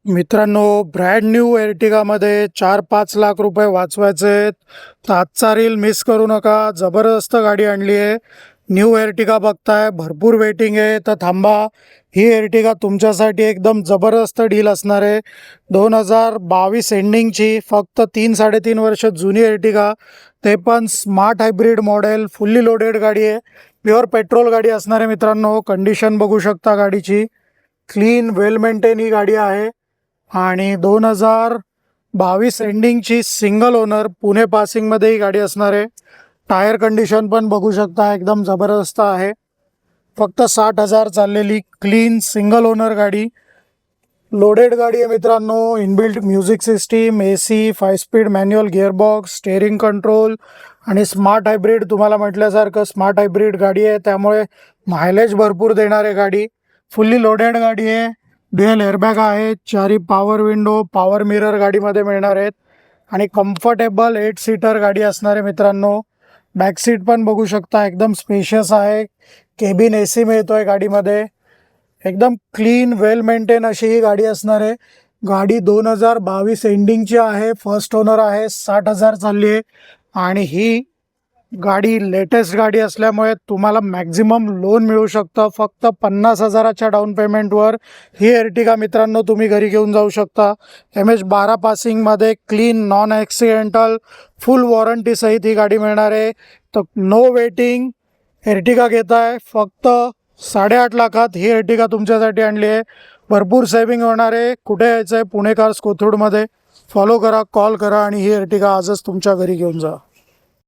मित्रांनो, brand new एर्टिगामध्ये 4-5 lakh रुपये वाचवायचे आहेत तर आजचा रील मिस करू नका. जबरदस्त गाडी आणली आहे. न्यू एर्टिगा बघताय, भरपूर वेटिंग आहे तर थांबा. ही एर्टिगा तुमच्यासाठी एकदम जबरदस्त डील असणार आहे. 2022 एंडिंगची फक्त 3-3.5 वर्ष जुनी एर्टिगा, ते पण smart hybrid model, fully loaded गाडी आहे. प्युअर पेट्रोल गाडी असणार आहे मित्रांनो. कंडिशन बघू शकता गाडीची, क्लीन वेल मेंटेन ही गाडी आहे. आणि 2022 एंडिंगची सिंगल ओनर पुणे पासिंगमध्ये ही गाडी असणार आहे. टायर कंडिशन पण बघू शकता, एकदम जबरदस्त आहे. फक्त 60,000 चाललेली क्लीन सिंगल ओनर गाडी, लोडेड गाडी आहे मित्रांनो. Inbuilt music system, AC, 5 speed manual gearbox, steering control आणि स्मार्ट हायब्रिड. तुम्हाला म्हटल्यासारखं स्मार्ट हायब्रिड गाडी आहे, त्यामुळे मायलेज भरपूर देणार आहे गाडी. फुल्ली लोडेड गाडी आहे. ड्युअल एअरबॅग आहे, चारी पॉवर विंडो, पॉवर मिरर गाडीमध्ये मिळणार आहेत आणि कम्फर्टेबल 8 सीटर गाडी असणार आहे मित्रांनो. बॅक सीट पण बघू शकता, एकदम स्पेशियस आहे. केबिन AC मिळतो आहे गाडीमध्ये. एकदम क्लीन वेल मेंटेन अशी ही गाडी असणार आहे. गाडी 2022 एंडिंगची आहे, फर्स्ट ओनर आहे, 60,000 चालली आहे. आणि ही गाडी लेटेस्ट गाडी असल्यामुळे तुम्हाला मॅक्झिमम लोन मिळू शकतं. फक्त 50,000च्या डाऊन पेमेंटवर ही एर्टिगा मित्रांनो तुम्ही घरी घेऊन जाऊ शकता. MH12 पासिंगमध्ये clean non accidental full warranty सहित ही गाडी मिळणार आहे. तर नो वेटिंग एर्टिगा घेत आहे, फक्त 8.5 लाखात ही एर्टिगा तुमच्यासाठी आणली आहे. भरपूर सेविंग होणार आहे. कुठे यायचं आहे? पुणे कार्स कोथरूडमध्ये. फॉलो करा, कॉल करा आणि ही एर्टिगा आजच तुमच्या घरी घेऊन जा.